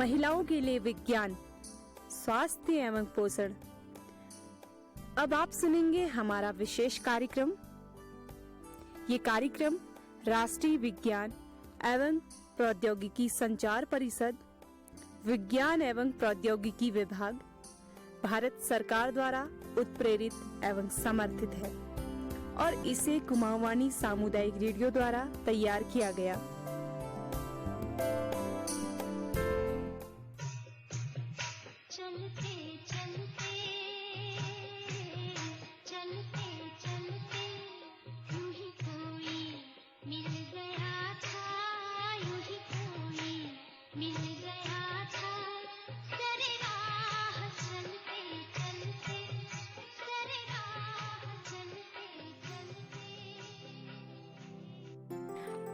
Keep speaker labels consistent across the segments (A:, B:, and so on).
A: महिलाओं के लिए विज्ञान, स्वास्थ्य एवं पोषण। अब आप सुनेंगे हमारा विशेष कार्यक्रम। ये कार्यक्रम राष्ट्रीय विज्ञान एवं प्रौद्योगिकी संचार परिषद, विज्ञान एवं प्रौद्योगिकी विभाग, भारत सरकार द्वारा उत्प्रेरित एवं समर्थित है और इसे कुमाऊँवानी सामुदायिक रेडियो द्वारा तैयार किया गया।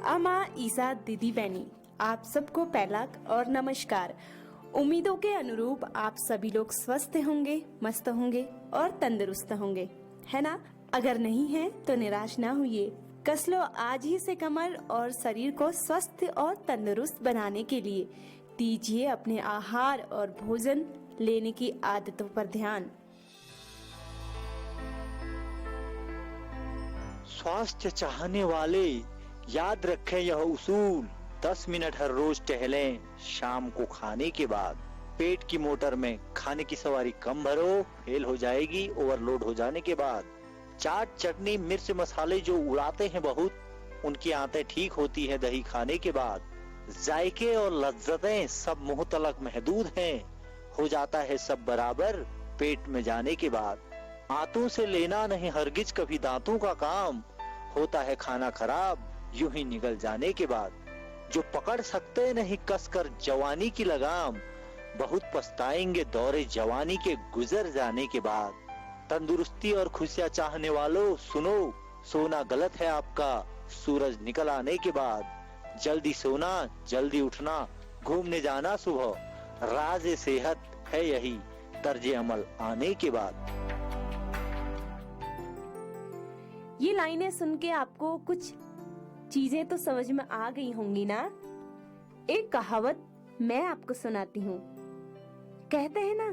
A: अमा ईसा दीदी बहनी, आप सबको पहला और नमस्कार। उम्मीदों के अनुरूप आप सभी लोग स्वस्थ होंगे, मस्त होंगे और तंदुरुस्त होंगे, है ना? अगर नहीं है तो निराश ना होइए। कस लो आज ही से कमर और शरीर को स्वस्थ और तंदुरुस्त बनाने के लिए दीजिए अपने आहार और भोजन लेने की आदतों पर ध्यान।
B: स्वास्थ्य चाहने वाले याद रखें यह उसूल, 10 मिनट हर रोज टहलें शाम को खाने के बाद। पेट की मोटर में खाने की सवारी कम भरो, फेल हो जाएगी ओवरलोड हो जाने के बाद। चाट चटनी मिर्च मसाले जो उड़ाते हैं बहुत, उनकी आंतें ठीक होती है दही खाने के बाद। जायके और लज्जतें सब मुंह तलक महदूद हैं, हो जाता है सब बराबर पेट में जाने के बाद। आंतों से लेना नहीं हरगिज कभी दांतों का काम, होता है खाना खराब यूं ही निकल जाने के बाद। जो पकड़ सकते नहीं कसकर जवानी की लगाम, बहुत पछताएंगे दौरे जवानी के गुजर जाने के बाद। तंदुरुस्ती और खुशियां चाहने वालों सुनो, सोना गलत है आपका सूरज निकल आने के बाद। जल्दी सोना जल्दी उठना, घूमने जाना सुबह, राज सेहत है यही तर्ज अमल आने के बाद।
A: ये लाइनें सुन के आपको कुछ चीजें तो समझ में आ गई होंगी ना? एक कहावत मैं आपको सुनाती हूँ। कहते हैं ना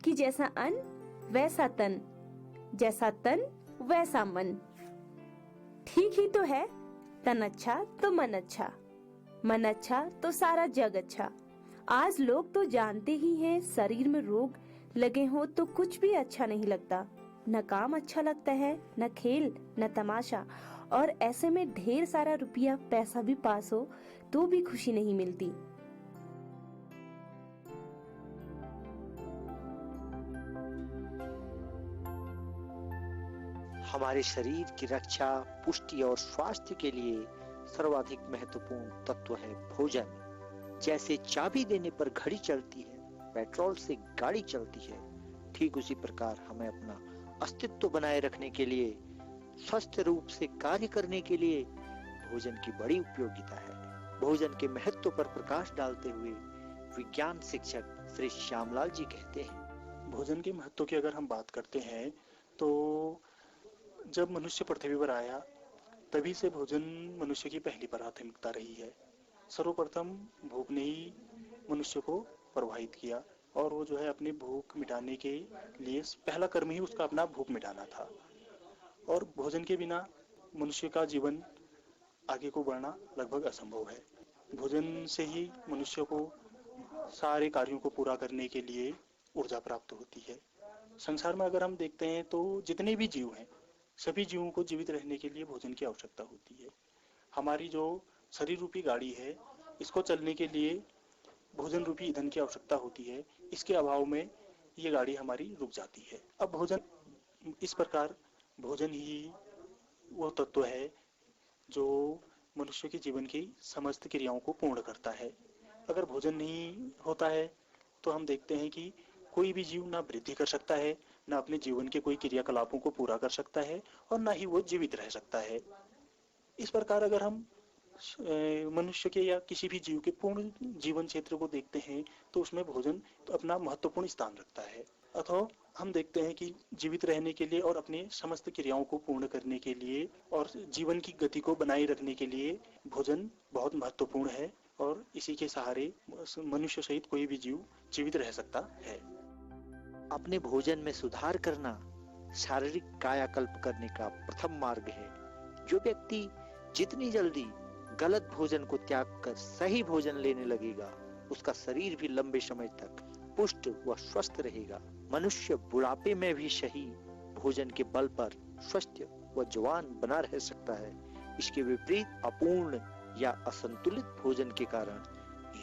A: कि जैसा अन्न वैसा तन, जैसा तन वैसा मन। ठीक ही तो है, तन अच्छा तो मन अच्छा, मन अच्छा तो सारा जग अच्छा। आज लोग तो जानते ही हैं, शरीर में रोग लगे हो तो कुछ भी अच्छा नहीं लगता, न काम अच्छा लगता है, न खेल, न तमाशा। और ऐसे में ढेर सारा रुपया पैसा भी पास हो तो भी खुशी नहीं मिलती।
B: हमारे शरीर की रक्षा, पुष्टि और स्वास्थ्य के लिए सर्वाधिक महत्वपूर्ण तत्व है भोजन। जैसे चाबी देने पर घड़ी चलती है, पेट्रोल से गाड़ी चलती है, ठीक उसी प्रकार हमें अपना अस्तित्व बनाए रखने के लिए, स्वस्थ रूप से कार्य करने के लिए भोजन की बड़ी उपयोगिता है। भोजन के महत्व पर प्रकाश डालते हुए विज्ञान शिक्षक श्री श्यामलाल जी कहते हैं,
C: भोजन के महत्व की अगर हम बात करते हैं तो जब मनुष्य पृथ्वी पर आया तभी से भोजन मनुष्य की पहली प्राथमिकता रही है। सर्वप्रथम भूख ने ही मनुष्य को प्रभावित किया और वो जो है अपनी भूख मिटाने के लिए पहला कर्म ही उसका अपना भूख मिटाना था। और भोजन के बिना मनुष्य का जीवन आगे को बढ़ना लगभग असंभव है। भोजन से ही मनुष्य को सारे कार्यों को पूरा करने के लिए ऊर्जा प्राप्त होती है। संसार में अगर हम देखते हैं तो जितने भी जीव हैं, सभी जीवों को जीवित रहने के लिए भोजन की आवश्यकता होती है। हमारी जो शरीर रूपी गाड़ी है, इसको चलने के लिए भोजन रूपी ईंधन की आवश्यकता होती है। इसके अभाव में ये गाड़ी हमारी रुक जाती है। अब भोजन इस प्रकार, भोजन ही वो तत्व है जो मनुष्य के जीवन की समस्त क्रियाओं को पूर्ण करता है। अगर भोजन नहीं होता है तो हम देखते हैं कि कोई भी जीव ना वृद्धि कर सकता है, ना अपने जीवन के कोई क्रियाकलापों को पूरा कर सकता है और ना ही वो जीवित रह सकता है। इस प्रकार अगर हम मनुष्य के या किसी भी जीव के पूर्ण जीवन क्षेत्र को देखते हैं तो उसमें भोजन तो अपना महत्वपूर्ण स्थान रखता है। अथवा हम देखते हैं कि जीवित रहने के लिए और अपने समस्त क्रियाओं को पूर्ण करने के लिए और जीवन की गति को बनाए रखने के लिए भोजन बहुत महत्वपूर्ण है और इसी के सहारे मनुष्य सहित कोई भी जीव जीवित रह सकता है।
B: अपने भोजन में सुधार करना शारीरिक कायाकल्प करने का प्रथम मार्ग है। जो व्यक्ति जितनी जल्दी गलत भोजन को त्याग कर सही भोजन लेने लगेगा, उसका शरीर भी लंबे समय तक पुष्ट व स्वस्थ रहेगा। मनुष्य बुढ़ापे में भी सही भोजन के बल पर स्वस्थ व जवान बना रह सकता है। इसके विपरीत अपूर्ण या असंतुलित भोजन के कारण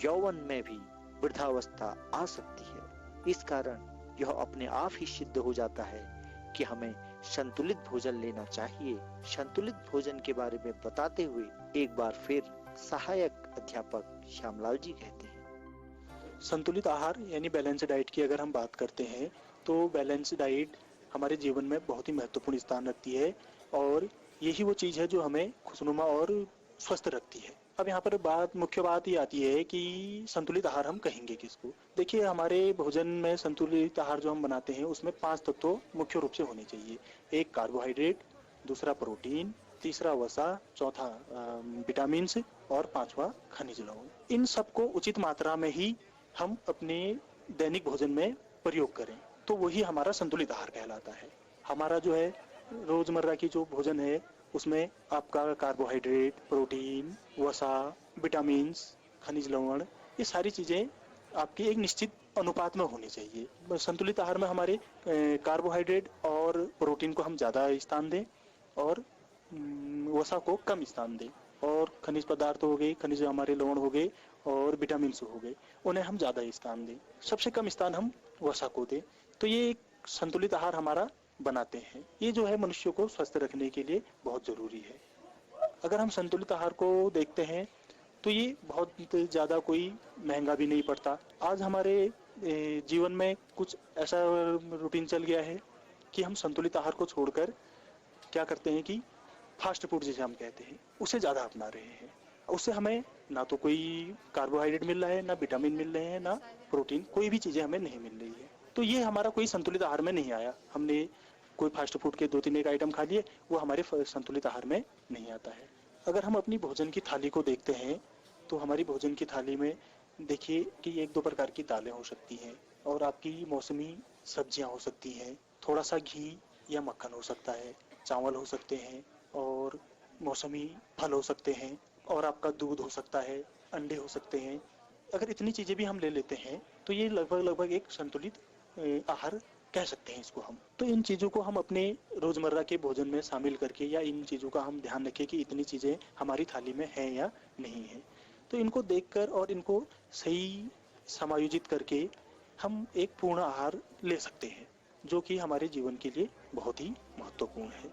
B: यौवन में भी वृद्धावस्था आ सकती है। इस कारण यह अपने आप ही सिद्ध हो जाता है कि हमें संतुलित भोजन लेना चाहिए। संतुलित भोजन के बारे में बताते हुए एक बार फिर सहायक अध्यापक श्यामलाल जी कहते हैं,
C: संतुलित आहार यानी बैलेंस डाइट की अगर हम बात करते हैं तो बैलेंस डाइट हमारे जीवन में बहुत ही महत्वपूर्ण स्थान रखती है और यही वो चीज है जो हमें खुशनुमा और स्वस्थ रखती है। अब यहाँ पर मुख्य बात ये आती है कि संतुलित आहार हम कहेंगे किसको। देखिए, हमारे भोजन में संतुलित आहार जो हम बनाते हैं उसमें 5 तत्व मुख्य रूप से होने चाहिए। एक कार्बोहाइड्रेट, दूसरा प्रोटीन, तीसरा वसा, चौथा विटामिन और पांचवा खनिज लवण। इन सबको उचित मात्रा में ही हम अपने दैनिक भोजन में प्रयोग करें तो वही हमारा संतुलित आहार कहलाता है। हमारा जो है रोजमर्रा की जो भोजन है उसमें आपका कार्बोहाइड्रेट, प्रोटीन, वसा, विटामिन, खनिज लवण, ये सारी चीजें आपकी एक निश्चित अनुपात में होनी चाहिए। संतुलित आहार में हमारे कार्बोहाइड्रेट और प्रोटीन को हम ज्यादा स्थान दें और वसा को कम स्थान दें, और खनिज पदार्थ हो गए, खनिज हमारे लवण हो गए और विटामिन हो गए, उन्हें हम ज्यादा स्थान दें। सबसे कम स्थान हम वसा को दें। तो ये एक संतुलित आहार हमारा बनाते हैं। ये जो है मनुष्य को स्वस्थ रखने के लिए बहुत जरूरी है। अगर हम संतुलित आहार को देखते हैं तो ये बहुत ज्यादा कोई महंगा भी नहीं पड़ता। आज हमारे जीवन में कुछ ऐसा रूटीन चल गया है कि हम संतुलित आहार को छोड़कर क्या करते हैं कि फास्ट फूड जिसे हम कहते हैं उसे ज्यादा अपना रहे हैं। उससे हमें ना तो कोई कार्बोहाइड्रेट मिल रहा है, ना विटामिन मिल रहे हैं, ना प्रोटीन, कोई भी चीजें हमें नहीं मिल रही है। तो ये हमारा कोई संतुलित आहार में नहीं आया। हमने कोई फास्ट फूड के 2-3 एक आइटम खा लिए, वो हमारे संतुलित आहार में नहीं आता है। अगर हम अपनी भोजन की थाली को देखते हैं तो हमारी भोजन की थाली में देखिए कि 1-2 प्रकार की दालें हो सकती हैं और आपकी मौसमी सब्जियां हो सकती हैं, थोड़ा सा घी या मक्खन हो सकता है, चावल हो सकते हैं और मौसमी फल हो सकते हैं और आपका दूध हो सकता है, अंडे हो सकते हैं। अगर इतनी चीजें भी हम ले लेते हैं तो ये लगभग एक संतुलित आहार कह सकते हैं इसको हम। तो इन चीजों को हम अपने रोजमर्रा के भोजन में शामिल करके या इन चीजों का हम ध्यान रखें कि इतनी चीजें हमारी थाली में है या नहीं है, तो इनको देखकर और इनको सही समायोजित करके हम एक पूर्ण आहार ले सकते हैं जो कि हमारे जीवन के लिए बहुत ही महत्वपूर्ण है।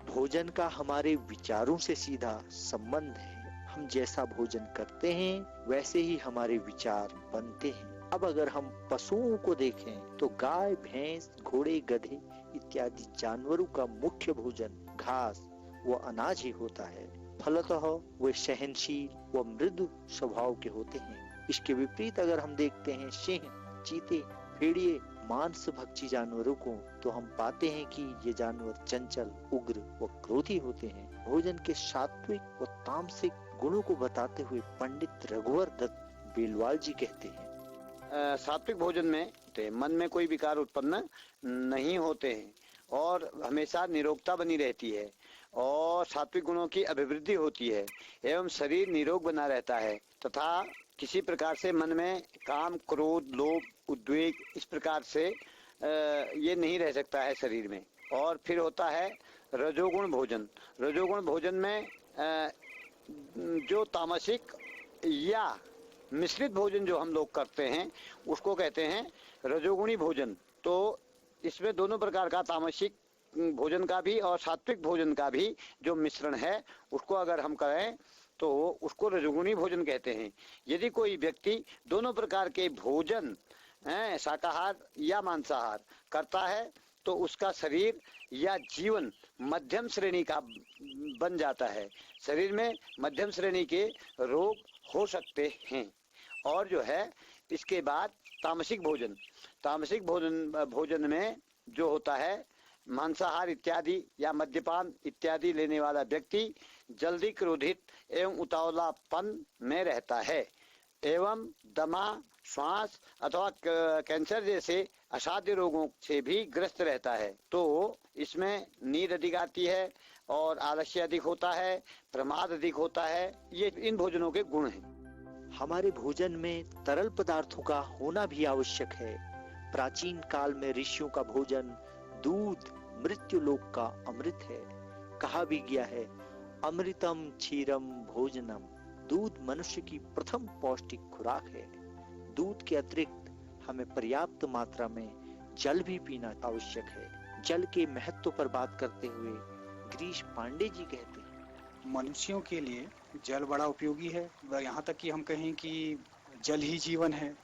B: भोजन का हमारे विचारों से सीधा संबंध है। हम जैसा भोजन करते हैं वैसे ही हमारे विचार बनते हैं। अब अगर हम पशुओं को देखें तो गाय, भैंस, घोड़े, गधे इत्यादि जानवरों का मुख्य भोजन घास व अनाज ही होता है। फलतः वे सहनशील व मृदु स्वभाव के होते हैं। इसके विपरीत अगर हम देखते हैं सिंह, चीते, भेड़िए, मांस भक्षी जानवरों को, तो हम पाते हैं कि ये जानवर चंचल, उग्र व क्रोधी होते हैं। भोजन के सात्विक व तामसिक गुणों को बताते हुए पंडित रघुवर दत्त बेलवाल जी कहते हैं,
D: सात्विक भोजन में मन में कोई विकार उत्पन्न नहीं होते हैं और हमेशा निरोगता बनी रहती है और सात्विक गुणों की अभिवृद्धि होती है एवं शरीर निरोग बना रहता है तथा किसी प्रकार से मन में काम, क्रोध, लोभ, उद्वेग इस प्रकार से ये नहीं रह सकता है शरीर में। और फिर होता है रजोगुण भोजन। रजोगुण भोजन में जो तामसिक या मिश्रित भोजन जो हम लोग करते हैं उसको कहते हैं रजोगुणी भोजन। तो इसमें दोनों प्रकार का तामसिक भोजन का भी और सात्विक भोजन का भी जो मिश्रण है उसको अगर हम करें तो उसको रजोगुणी भोजन कहते हैं। यदि कोई व्यक्ति दोनों प्रकार के भोजन शाकाहार या मांसाहार करता है तो उसका शरीर या जीवन मध्यम श्रेणी का बन जाता है। शरीर में मध्यम श्रेणी के रोग हो सकते हैं। और जो है इसके बाद तामसिक भोजन। तामसिक भोजन में जो होता है मांसाहार इत्यादि या मद्यपान इत्यादि लेने वाला व्यक्ति जल्दी क्रोधित एवं उतावलापन में रहता है एवं दमा, श्वास अथवा कैंसर जैसे असाध्य रोगों से भी ग्रस्त रहता है। तो इसमें नींद अधिक आती है और आलस्य अधिक होता है, प्रमाद अधिक होता है। ये इन भोजनों के गुण हैं।
B: हमारे भोजन में तरल पदार्थों का होना भी आवश्यक है। प्राचीन काल में ऋषियों का भोजन दूध मृत्यु लोक का अमृत है। कहा भी गया है, अमृतम क्षीरम भोजनम। दूध मनुष्य की प्रथम पौष्टिक खुराक है। दूध के अतिरिक्त हमें पर्याप्त मात्रा में जल भी पीना आवश्यक है। जल के महत्व पर बात करते हुए गिरीश पांडे जी कहते हैं,
C: मनुष्यों के लिए जल बड़ा उपयोगी है। यहाँ तक कि हम कहें कि जल ही जीवन है।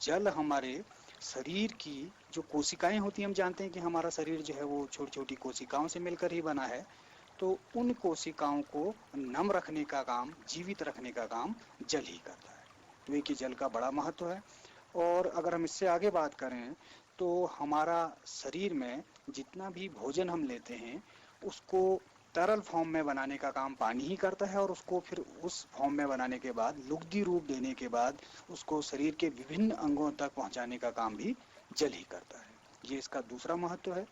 C: जल हमारे शरीर की जो कोशिकाएं होती हैं, हम जानते हैं कि हमारा शरीर जो है वो छोटी छोटी कोशिकाओं से मिलकर ही बना है। तो उन कोशिकाओं को नम रखने का काम, जीवित रखने का काम जल ही करता है। तो ये कि जल का बड़ा महत्व है। और अगर हम इससे आगे बात करें तो हमारा शरीर में जितना भी भोजन हम लेते हैं उसको तरल फॉर्म में बनाने का काम पानी ही करता है, और उसको फिर उस फॉर्म में बनाने के बाद, लुगदी रूप देने के बाद उसको शरीर के विभिन्न अंगों तक पहुंचाने का काम भी जल ही करता है। ये इसका दूसरा महत्व है।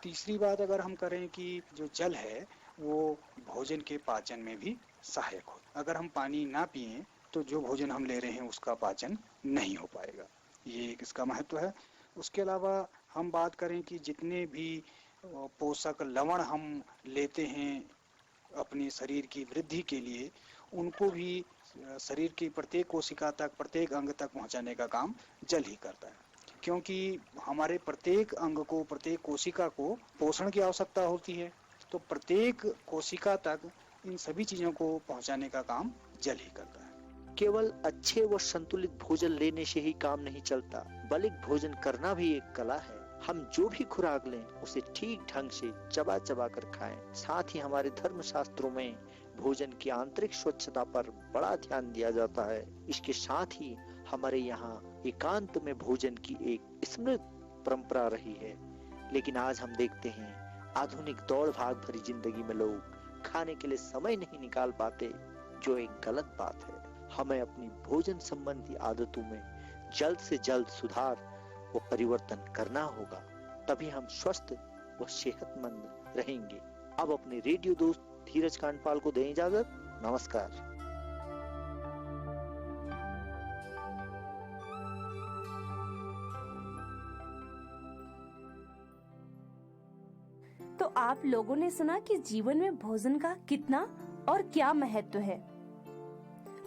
C: तीसरी बात अगर हम करें कि जो जल है वो भोजन के पाचन में भी सहायक हो। अगर हम पानी ना पिएं तो जो भोजन हम ले रहे हैं उसका पाचन नहीं हो पाएगा। ये एक इसका महत्व है। उसके अलावा हम बात करें कि जितने भी पोषक लवण हम लेते हैं अपने शरीर की वृद्धि के लिए, उनको भी शरीर की प्रत्येक कोशिका तक, प्रत्येक अंग तक पहुंचाने का काम जल ही करता है। क्योंकि हमारे प्रत्येक अंग को, प्रत्येक कोशिका को पोषण की आवश्यकता होती है। तो प्रत्येक कोशिका तक इन सभी चीजों को पहुंचाने का काम जल ही करता है।
B: केवल अच्छे व संतुलित भोजन लेने से ही काम नहीं चलता, बल्कि भोजन करना भी एक कला है। हम जो भी खुराक लें उसे ठीक ढंग से चबा चबा कर खाएं। साथ ही हमारे धर्म शास्त्रों में भोजन की आंतरिक स्वच्छता पर बड़ा ध्यान दिया जाता है। इसके साथ ही हमारे यहाँ एकांत में भोजन की एक स्मृत परंपरा रही है। लेकिन आज हम देखते हैं आधुनिक दौड़ भाग भरी जिंदगी में लोग खाने के लिए समय नहीं निकाल पाते, जो एक गलत बात है। हमें अपनी भोजन संबंधी आदतों में जल्द से जल्द सुधार व परिवर्तन करना होगा, तभी हम स्वस्थ व सेहतमंद रहेंगे। अब अपने रेडियो दोस्त धीरज कांडपाल को दें इजाजत। नमस्कार।
A: तो आप लोगों ने सुना कि जीवन में भोजन का कितना और क्या महत्व है।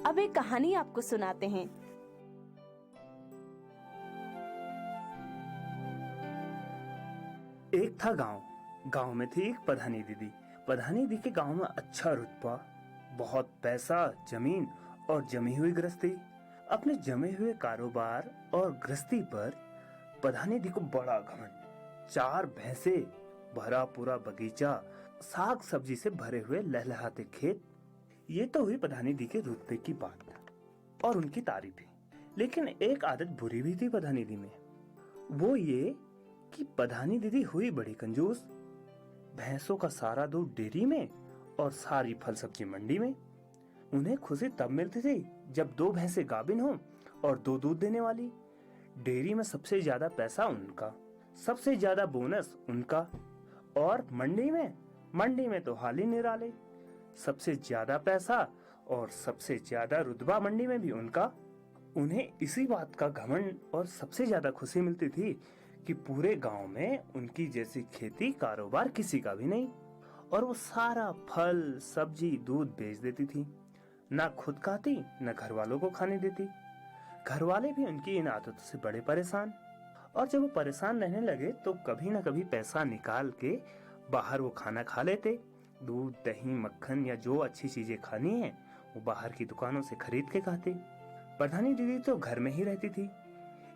A: अब एक कहानी आपको सुनाते हैं।
E: एक था गांव में थी एक प्रधानी दीदी। प्रधानी दीदी के गांव में अच्छा रुतबा, बहुत पैसा, जमीन और जमी हुई गृहस्थी। अपने जमे हुए कारोबार और गृहस्थी पर प्रधानी दीदी को बड़ा घमंड। 4 भैंसे, भरा पूरा बगीचा, साग सब्जी से भरे हुए लहलहाते खेत। ये तो हुई प्रधानी दी के रुतबे की बात और उनकी तारीफें। लेकिन एक आदत बुरी भी थी प्रधानी दी में, वो ये कि प्रधानी दीदी हुई बड़ी कंजूस। भैंसों का सारा दूध डेयरी में और सारी फल सब्जी मंडी में। उन्हें खुशी तब मिलती थी जब 2 भैंसे गाभिन हों और 2 दूध देने वाली। डेयरी में सबसे ज्यादा पैसा उनका, सबसे ज्यादा बोनस उनका, और मंडी में तो हाल ही निराले। सबसे ज्यादा पैसा और सबसे ज्यादा रुतबा मंडी में भी उनका। उन्हें इसी बात का घमंड और सबसे ज्यादा खुशी मिलती थी कि पूरे गांव में उनकी जैसी खेती कारोबार किसी का भी नहीं। और वो सारा फल सब्जी दूध बेच देती थी, ना खुद खाती न घर वालों को खाने देती। घर वाले भी उनकी इन आदतों से बड़े परेशान। और जब वो परेशान रहने लगे तो कभी न कभी पैसा निकाल के बाहर वो खाना खा लेते। दूध, दही, मक्खन या जो अच्छी चीजें खानी है वो बाहर की दुकानों से खरीद के खाते। प्रधानी दीदी तो घर में ही रहती थी,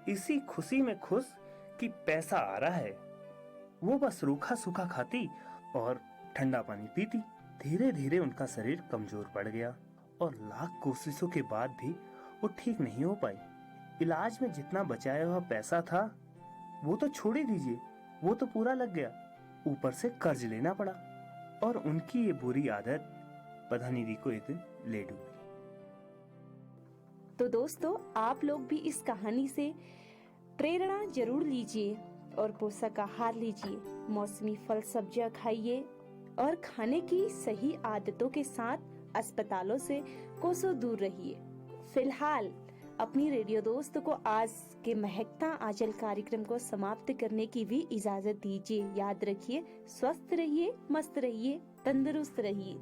E: इसी खुशी में खुश कि पैसा आ रहा है। वो बस रूखा सूखा खाती और ठंडा पानी पीती। धीरे धीरे उनका शरीर कमजोर पड़ गया और लाख कोशिशों के बाद भी वो ठीक नहीं हो पाई। इलाज में जितना बचाया हुआ पैसा था वो तो छोड़ ही दीजिए, वो तो पूरा लग गया। ऊपर से कर्ज लेना पड़ा और उनकी ये बुरी आदत पधानिधि को एक दिन ले डूबी।
A: तो दोस्तों, आप लोग भी इस कहानी से प्रेरणा जरूर लीजिए और पोषक आहार लीजिए, मौसमी फल सब्जियां खाइए और खाने की सही आदतों के साथ अस्पतालों से कोसों दूर रहिए। फिलहाल अपनी रेडियो दोस्त को आज के महकता आंचल कार्यक्रम को समाप्त करने की भी इजाजत दीजिए। याद रखिए, स्वस्थ रहिए, मस्त रहिए, तंदुरुस्त रहिए।